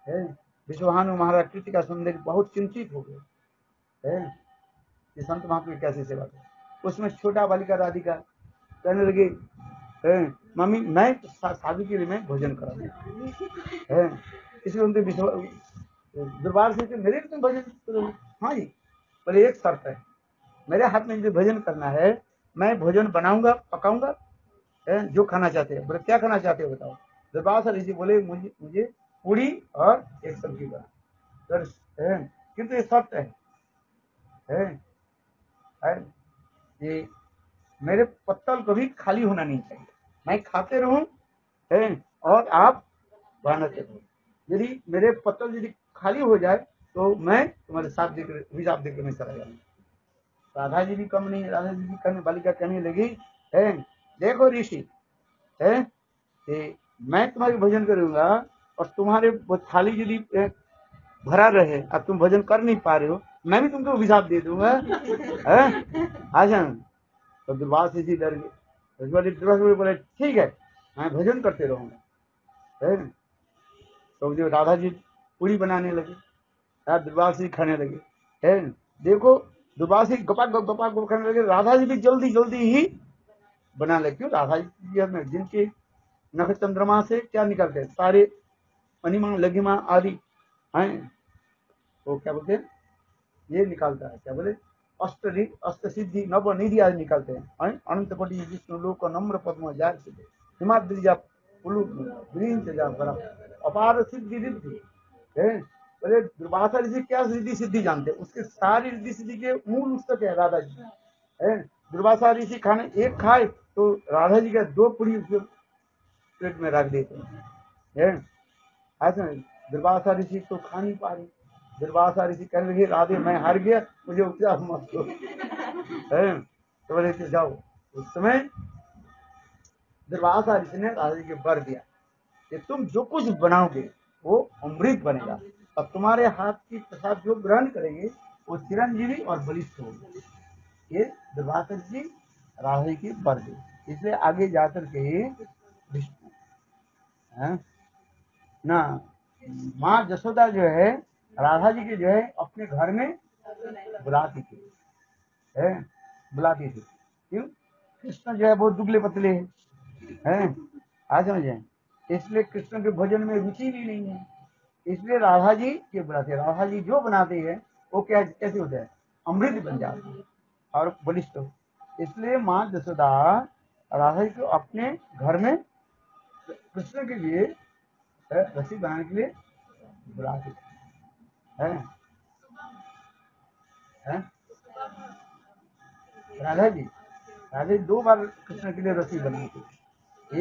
Speaker 1: है। विश्वभानु महाराज कृति का सुंदर बहुत चिंतित हो गए है कि संत महात्मा कैसे सेवा करे। उसमें छोटा बालिका राधिका कहने लगी, मम्मी मैं शादी के लिए मैं भोजन कराऊंगा है, इसलिए उनके दरबार से मेरे लिए तुम भोजन करोगे। हाँ जी, पर एक शर्त है, मेरे हाथ में जो भोजन करना है मैं भोजन बनाऊंगा, पकाऊंगा, जो खाना चाहते हैं। बोले क्या खाना चाहते हो बताओ। दरबार से ऋषि बोले मुझे पूरी और एक सब्जी बना, किंतु ये शर्त है कि मेरे पत्तल कभी खाली होना नहीं चाहिए, मैं खाते रहूं और आप बनाते रहो। यदि मेरे पत्तल यदि खाली हो जाए तो मैं तुम्हारे साथ हिसाब देकर मैं चला जाऊंगा। राधा जी भी कम नहीं, राधा जी भी कहने बालिका कहने लगी, देखो ऋषि मैं तुम्हारी भोजन करूंगा और तुम्हारे थाली यदि भरा रहे और तुम भोजन कर नहीं पा रहे हो, मैं भी तुमको अभिशाप दे दूंगा। आसान तो दुर्वासा जी डर गए। बोले ठीक है मैं भोजन करते रहूंगा। तो जो राधा जी पूरी बनाने लगे, दुर्वासा जी खाने लगे। देखो दुर्वासा जी गपा गप खाने लगे, राधा जी भी जल्दी जल्दी ही बना लगे। क्यों, राधा जी में जिनके नख चंद्रमा से क्या निकलते हैं, सारे अनिमा लघिमा आदि हैं, तो क्या बोलते हैं ये निकालता है, क्या बोले अष्ट सिद्धि नव निधि आदि निकालते हैं। अनंत कोटि विष्णु लोक नम्र पद्म जार सिद्धि हिमाद्रिजा अपार सिद्धि रिद्धि। बोले दुर्वासा ऋषि क्या रिद्धि सिद्धि जानते, उसके सारी रिद्धि सिद्धि के मूल पुस्तक है राधा जी। दुर्वासा ऋषि खाने एक खाए तो राधा जी का 2 पूरी पेट में रख देते हैं। ऐसा दुर्वासा ऋषि तो खा नहीं पा रही। दुर्वासा ऋषि कहने लगे, राधे मैं हार गया, मुझे उपचार मत दो। तो बोले जाओ। उस समय दुर्वासा ऋषि ने राधा जी के वर दिया कि तुम जो कुछ बनाओगे वो अमृत बनेगा, और तुम्हारे हाथ की प्रसाद जो ग्रहण करेंगे वो चिरंजीवी और बलिष्ठ होगा। ये दुर्वासा ऋषि राधा जी की वर दी। इसलिए आगे जाकर के ना माँ जसोदा जो है राधा जी की जो है अपने घर में बुलाती थी, बुलाती थी। क्यों, कृष्ण जो है बहुत दुबले पतले हैं, आज समझे, इसलिए कृष्ण के भोजन में रुचि भी नहीं है, इसलिए राधा जी के बुलाते। राधा जी जो बनाते हैं वो क्या कैसे होता है, अमृत बन जाता है और बलिष्ठ। इसलिए माँ जसोदा राधा जी को अपने घर में कृष्ण के लिए रसी बनाने के लिए बुलाते हैं। राधा जी 2 बार कृष्ण के लिए रसी बनाते।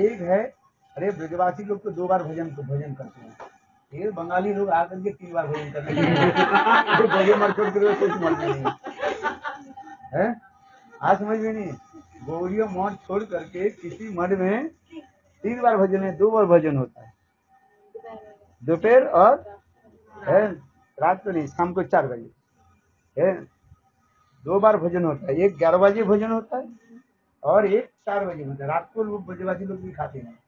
Speaker 1: एक है, अरे ब्रजवासी लोग तो 2 बार भोजन करते हैं, ये बंगाली लोग आकर के 3 बार भोजन करते हैं। भोजन मत छोड़ कर कुछ समझ में नहीं है, आज समझ में नहीं। गौड़ियों मठ छोड़ करके किसी मठ में 3 बार भोजन है, 2 बार भोजन होता है, दोपहर और रात को नहीं, शाम को 4 बजे 2 बार भोजन होता है। एक 11 बजे भोजन होता है और एक 4 बजे होता है। रात को लोग ब्रजवासी लोग भी खाते हैं।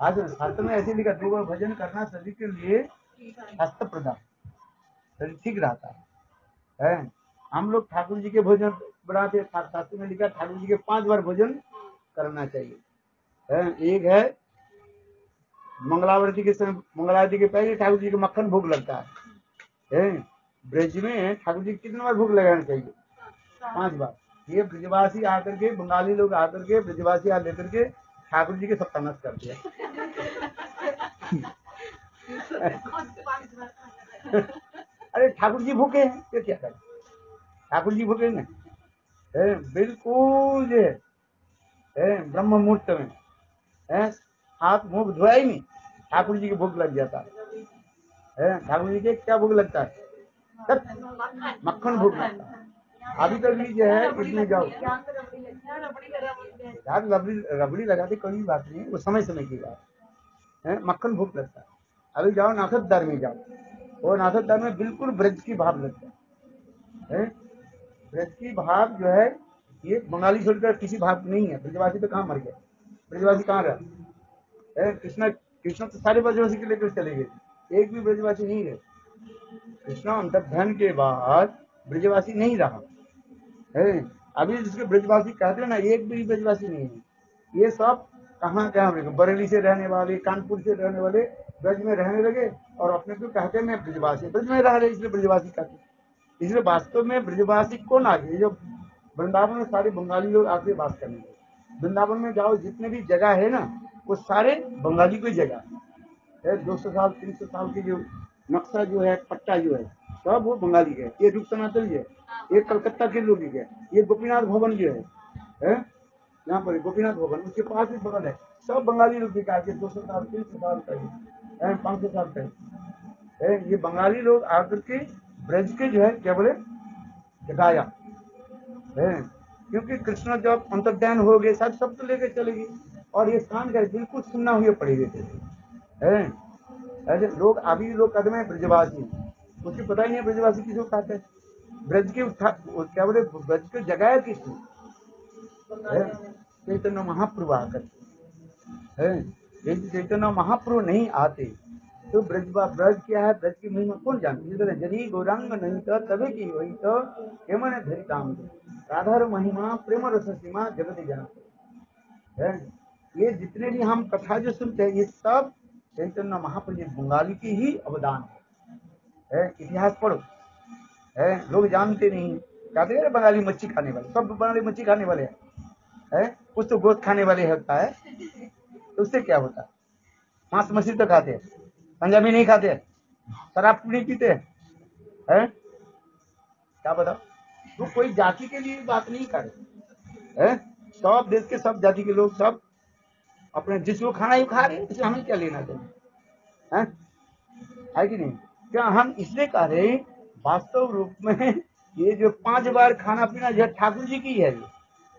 Speaker 1: आज शास्त्र में ऐसे लिखा 2 बार भोजन करना शरीर के लिए स्वास्थ्य प्रदान, शरीर ठीक रहता है। हम लोग ठाकुर जी के भोजन बनाते, शास्त्र में लिखा ठाकुर जी के 5 बार भोजन करना चाहिए। एक है मंगलावती के समय, मंगलावती के पहले ठाकुर जी के मक्खन भोग लगता है। ब्रज में ठाकुर जी कितने बार भोग लगाना चाहिए, 5 बार। ये ब्रजवासी आकर के, बंगाली लोग आकर के, ब्रजवासी आ लेकर के ठाकुर जी के सत्यानाश कर दिया। अरे ठाकुर जी भूखे हैं, ये क्या करें, ठाकुर जी भूखे नहीं, बिल्कुल ब्रह्म मुहूर्त में हाथ मुंह धोया ही नहीं, ठाकुर जी के भोग लग जाता है। ठाकुर जी के क्या भोग लगता है, मक्खन भोग लगता है। अभी तक भी जो है इसमें जाओ, दांत रबड़ी रबड़ी लगाते कोई बात नहीं, वो समय समय की बात है। मक्खन भूख लगता है। अभी जाओ नाथद्वार में जाओ, वो नाथद्वार में बिल्कुल ब्रज की भाव लगता है। ब्रज की भाव जो है ये बंगाली छोड़कर किसी भाव नहीं है। ब्रजवासी तो कहाँ मर गए, ब्रजवासी कहाँ रहा है? कृष्णा कृष्णा तो सारे ब्रजवासी के लेकर चले गए, एक भी ब्रजवासी नहीं रहे। कृष्णा अंतर्धान के बाद ब्रजवासी नहीं रहा है। अभी जिसके ब्रजवासी कहते हैं ना, एक भी ब्रजवासी नहीं है। ये सब कहाँ कहाँ बरेली से रहने वाले, कानपुर से रहने वाले ब्रज में रहने लगे और अपने को कहते हैं मैं ब्रजवासी, ब्रज में रह रहे इसलिए ब्रजवासी कहते। इसलिए वास्तव में ब्रजवासी कौन आ गए? जो वृंदावन में सारे बंगाली लोग आके बात करने लगे। वृंदावन में जाओ, जितने भी जगह है ना, वो सारे बंगाली की जगह है। 200 साल 300 साल की जो नक्शा जो है, पट्टा जो है, सब वो बंगाली है। ये रूप सनातन है, ये कलकत्ता के लोग है। ये गोपीनाथ भवन जो है यहाँ पर गोपीनाथ भवन, उसके पास भी भवन है, सब बंगाली लोग दिखा के 200 साल 300 साल पहले 500 साल पहले ये बंगाली लोग आकर के ब्रज के जो है क्या बोले जगाया है। क्योंकि कृष्ण जब अंतर्ध्यान हो गए, सब तो लेकर चले गए और ये स्थान का बिल्कुल सुनना हुए पड़े गए थे। ऐसे लोग अभी लोग कदम है ब्रजवासी, उसको पता ही नहीं है ब्रजवासी किसको कहते हैं। ब्रज के क्या बोले ब्रज के जगाया किसने? चैतन्य महाप्रभु आकर है। यदि चैतन्य महाप्रभु नहीं आते तो ब्रज क्या है, ब्रज की महिमा कौन जानते? यदि गौरांग नहीं तो तभी की वही तो हेमन धरिताम राधार महिमा प्रेम रस सीमा जगत जानते है। ये जितने भी हम कथा जो सुनते हैं ये सब चैतन्य महाप्रभु बंगाली की ही अवदान है। इतिहास पढ़ो है, लोग जानते नहीं, कहते हैं बंगाली मच्छी खाने वाले, सब बंगाली मच्छी खाने वाले हैं। कुछ तो गोश्त खाने वाले होता है, तो उससे क्या होता है? मांस मछली तो खाते हैं, पंजाबी नहीं खाते, शराब नहीं पीते हैं। क्या बताओ? तो कोई जाति के लिए बात नहीं कर रहे, सब देश के सब जाति के लोग सब अपने जिसको खाना ही खा रहे हैं, इससे हमें क्या लेना चाहिए है कि नहीं? क्या हम इसलिए कह रहे हैं वास्तव रूप में ये जो 5 बार खाना पीना जो ठाकुर जी की है,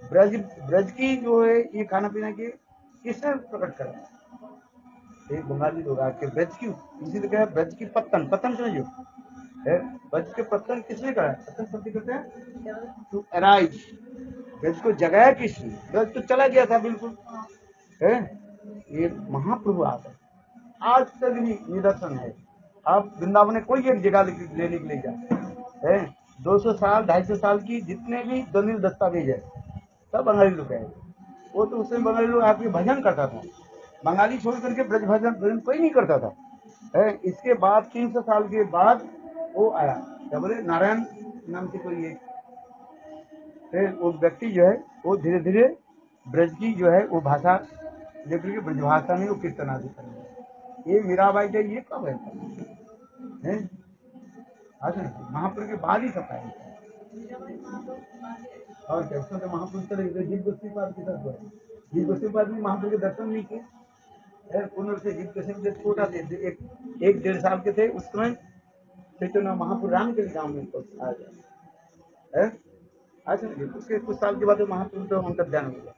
Speaker 1: ब्रज की जो है ये खाना पीना की किसने प्रकट करा? एक बंगाली लोग आके ब्रज की, इसी तो क्या ब्रज की पत्तन समझो है, ब्रज के पत्तन किसने करा? पत्तन शब्द कहते हैं टू अराइज, ब्रज को जगाया किसने? ब्रज तो चला गया था बिल्कुल है। ये महाप्रभु आ गए, आज तक भी निदर्शन है। आप वृंदावन में कोई एक जगह लेने के लिए जाए है, 200 साल 250 साल की जितने भी दलील दस्तावेज है सब बंगाली लोग है। वो तो उसमें बंगाली लोग आपके भजन करता था, बंगाली छोड़ करके ब्रज भजन कोई नहीं करता था है। इसके बाद 300 साल के बाद वो आया, क्या बोले नारायण नाम से कोई एक वो व्यक्ति जो है वो धीरे धीरे ब्रज की जो है वो भाषा लेकर के ब्रज भाषा में वो कीर्तन आदि करेंगे। ये मीराबाई का ये कब है? महापुरुष के बाद ही सब है। और क्या उसमें तो महापुरुष चले जीव गोस्वामीपाद के साथ हुआ, जीव गोस्वामीपाद भी महापुरुष के दर्शन नहीं किए। पुनः से जीव गोस्वामी छोटा थे, 1-1.5 साल के थे उस समय चैतन्य महापुरुष राम के गांव में आ गए। अच्छा, उसके कुछ साल के बाद महाप्रभु तो अंतर्ध्यान हो गया।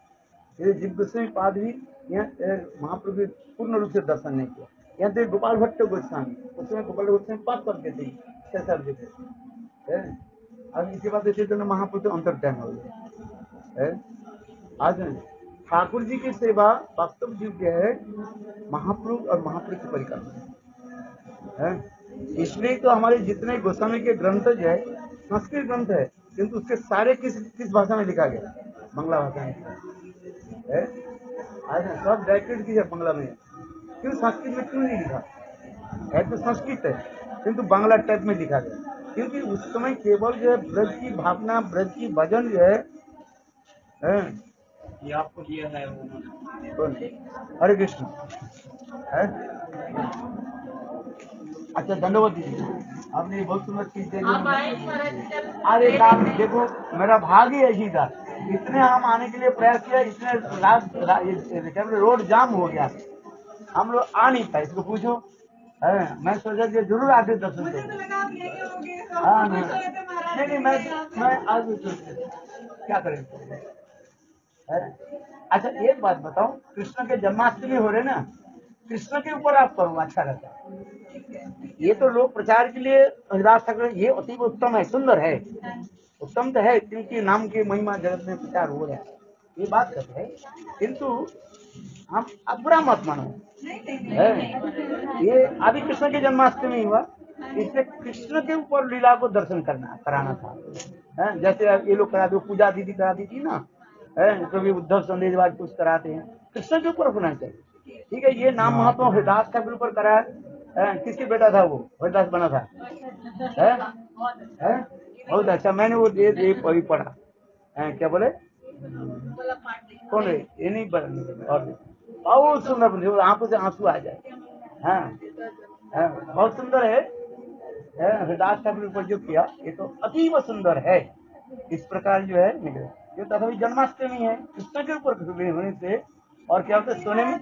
Speaker 1: ये जीव गोस्वामीपाद भी यहाँ महाप्रभु पूर्ण रूप से दर्शन नहीं किया। यहाँ थे गोपाल भट्ट गोस्वामी, उस समय गोपाल गोस्वामी 5 साल के थे, 6 साल के थे। अब इसके बाद चैतन्य महाप्रभु तो अंतर्ध्यान हो गया। आज ठाकुर जी की सेवा वास्तव जीव है महाप्रभु और महाप्रभु की परिक्रमा है। इसलिए तो हमारे जितने गोस्वामी के ग्रंथ जो है संस्कृत ग्रंथ है, किंतु उसके सारे किस भाषा में लिखा गया? बांग्ला भाषा में है। आज सब डायरेक्टेड की है बांग्ला में, क्यों संस्कृत में क्यों नहीं लिखा है? तो संस्कृत है किंतु बांग्ला टाइप में लिखा गया, क्योंकि उस समय केवल जो है ब्रज की भावना, ब्रज की भजन जो है
Speaker 4: ये आपको दिया है
Speaker 1: हरे कृष्ण है। अच्छा, धन्यवाद दीजिए, आपने बहुत सुंदर चीज दे दी। अरे राम देखो, मेरा भाग ही ऐसी था, इतने हम आने के लिए प्रयास किया, इतने रोड जाम हो गया, हम लोग आ नहीं पाए। इसको पूछो है, मैं सोचा कि जरूर आते दर्शन करें। हाँ नहीं, मैं आज क्या करें है? अच्छा एक बात बताओ, कृष्ण के जन्माष्टमी हो रहे ना, कृष्ण के ऊपर आप करो, अच्छा रहता है। ये तो लोग प्रचार के लिए हरिदास ठाकुर, ये अति उत्तम है, सुंदर है, उत्तम तो है, क्योंकि नाम की महिमा जगत में प्रचार हो रहा है, ये बात करते हैं। किंतु हम अब बुरा मत मानो है, ये अभी कृष्ण की जन्माष्टमी हुआ, इसलिए कृष्ण के ऊपर लीला को दर्शन कराना था है? जैसे ये लोग कराते, पूजा दीदी कराती थी ना है, कभी उद्धव संदेशवाद कुछ कराते हैं, कृष्ण के ऊपर होना चाहिए। ठीक है, ये नाम महात्मा हरिदास ठाकुर ऊपर कराया है, किसके बेटा था वो, हरिदास बना था है? बहुत अच्छा, मैंने वो अभी पढ़ा है, क्या बोले कौन है, ये नहीं पढ़ा, और बहुत सुंदर बनी, आंखों से आंसू आ जाए। हाँ बहुत सुंदर है, हरिदास ठाकुर ऊपर जो किया ये तो अतीव सुंदर है। इस प्रकार जो है निकले, ये तथा जन्माष्टमी है, कृष्ण के ऊपर होने से और क्या होता है सोने में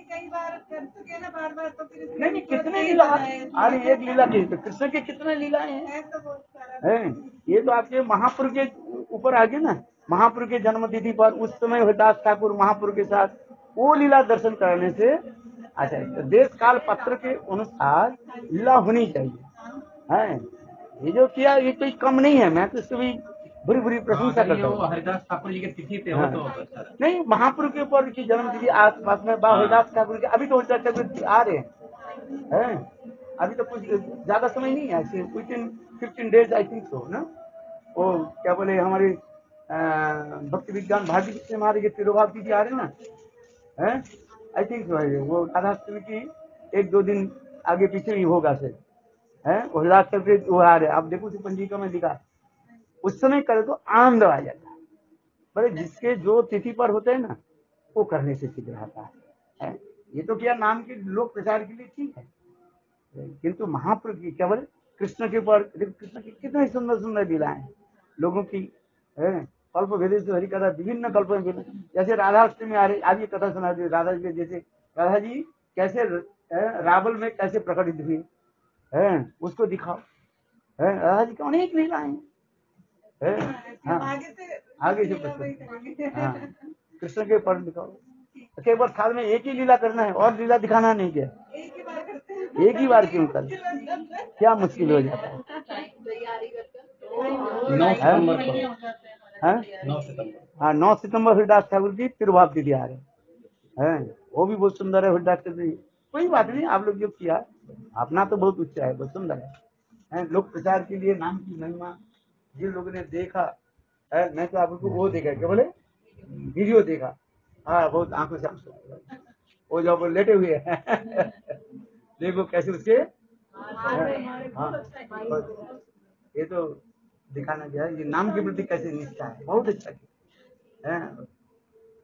Speaker 3: कई बार कर चुके ना बार बार, तो फिर
Speaker 1: नहीं कितने लीला, अरे एक लीला की तो कृष्ण के कितने लीलाएं हैं,
Speaker 3: तो बहुत सारा
Speaker 1: हैं? ये तो आपके महापुरुष के ऊपर आ गए ना, महापुरुष के जन्म तिथि पर उस समय हरिदास ठाकुर महापुरुष के साथ वो लीला दर्शन करने से अच्छा, तो देश काल पत्र के अनुसार लीला होनी चाहिए है। ये जो किया ये कोई कम नहीं है, मैं तो इसको भी बुरी बुरी प्रशंसा करता हूँ।
Speaker 4: हरिदास ठाकुर जी के तिथि पे
Speaker 1: हाँ।
Speaker 4: हो तो
Speaker 1: नहीं, महापुरुष के ऊपर की जन्म तिथि आस पास में हरिदास ठाकुर के अभी तो हरिदास ठाकुर आ रहे हैं, अभी तो कुछ ज्यादा समय नहीं है, with in 15 days I think so ना। वो क्या बोले हमारे भक्ति विज्ञान भारती से हमारे ये तिरुभाव जी आ रहे ना है, आई थिंक सो है, वो राधाष्टमी की 1-2 दिन आगे पीछे ही होगा से है, हरिदास ठाकुर वो आ रहे, आप देखो उसी पंजिका में लिखा, उस समय करे तो आनंद आ जाता है। बोले जिसके जो तिथि पर होते हैं ना वो करने से ठीक रहता है। ये तो क्या नाम के लोक प्रचार के लिए ठीक है, किंतु महापुरुष की क्या बोले कृष्ण के ऊपर, कृष्ण की कितनी सुंदर सुंदर लीलाएं लोगों की है, कल्प भेदे से हरि कथा, विभिन्न कल्प में, जैसे राधाष्टमी आ रही, आज ये कथा सुना दी राधा जी, जैसे राधा जी कैसे रावल में कैसे प्रकटित हुई है, उसको दिखाओ है, राधा जी की अनेक लीलाएं है, हाँ आगे से हाँ कृष्ण के ऊपर दिखाओ, केवल साल में एक ही लीला करना है और लीला दिखाना नहीं क्या, एक ही बार क्यों कर, क्या मुश्किल हो जाता है।
Speaker 4: 9 सितंबर को,
Speaker 1: हाँ
Speaker 4: 9 सितंबर,
Speaker 1: हाँ 9 सितंबर हरिदास ठाकुर की तिरुभाव तिथि आ रहे हैं, वो भी बहुत सुंदर है हरिदास ठाकुर जी। कोई बात नहीं, आप लोग जो किया अपना तो बहुत उच्च है, बहुत सुंदर है, लोक प्रचार के लिए नाम की महिमा जिन लोगों ने देखा है, मैं तो आपको वो देखा क्या बोले वीडियो देखा, हाँ बहुत आंखों से आंसू आ गए। वो जब लेटे हुए हैं देखो कैसे उसके हाँ, ये तो दिखाना चाहिए, ये नाम के प्रति कैसे निष्ठा है, बहुत अच्छा है।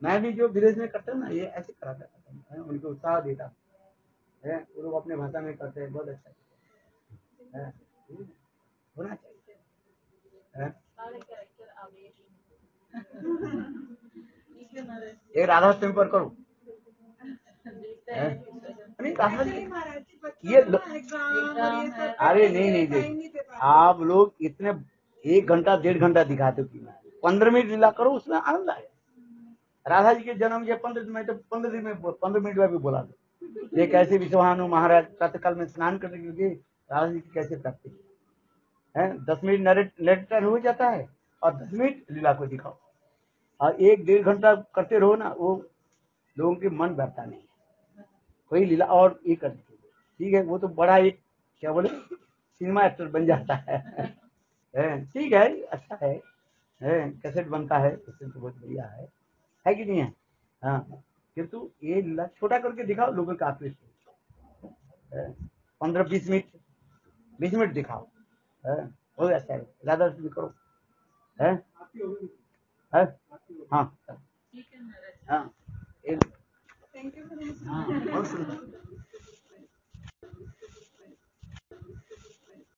Speaker 1: मैं भी जो विदेश में करता ना ये ऐसे कराता है, उनको उत्साह देता है, वो लोग अपने भाषा में करते हैं, बहुत अच्छा है, होना चाहिए है? एक राधाष्टमी पर करो नहीं राधा ये अरे नहीं देख, आप लोग इतने 1 घंटा 1.5 घंटा दिखाते हो कि 15 मिनट लीला करो, उसमें आनंद आए। राधा जी के जन्म के 15 मिनट तो 15 मिनट में भी बोला दो, ये कैसे विश्वभानु महाराज प्रातःकाल में स्नान करने के लिए राधा जी की कैसे प्राप्ति है, 10 मिनट नरेटर हो जाता है और 10 मिनट लीला को दिखाओ, और 1-1.5 घंटा करते रहो ना, वो लोगों के मन भरता नहीं है, कोई लीला और ये कर ठीक है, वो तो बड़ा एक क्या बोले सिनेमा एक्टर बन जाता है ठीक है, अच्छा है, कैसेट बनता है उससे तो बहुत बढ़िया है कि नहीं है, हाँ किंतु ये लीला छोटा करके दिखाओ, लोगों का आकृष्ट 15-20 मिनट 20 मिनट दिखाओ, बहुत अच्छा है, ज्यादा करो है, हाँ हाँ
Speaker 3: थैंक यू।
Speaker 1: हाँ बहुत सुंदर।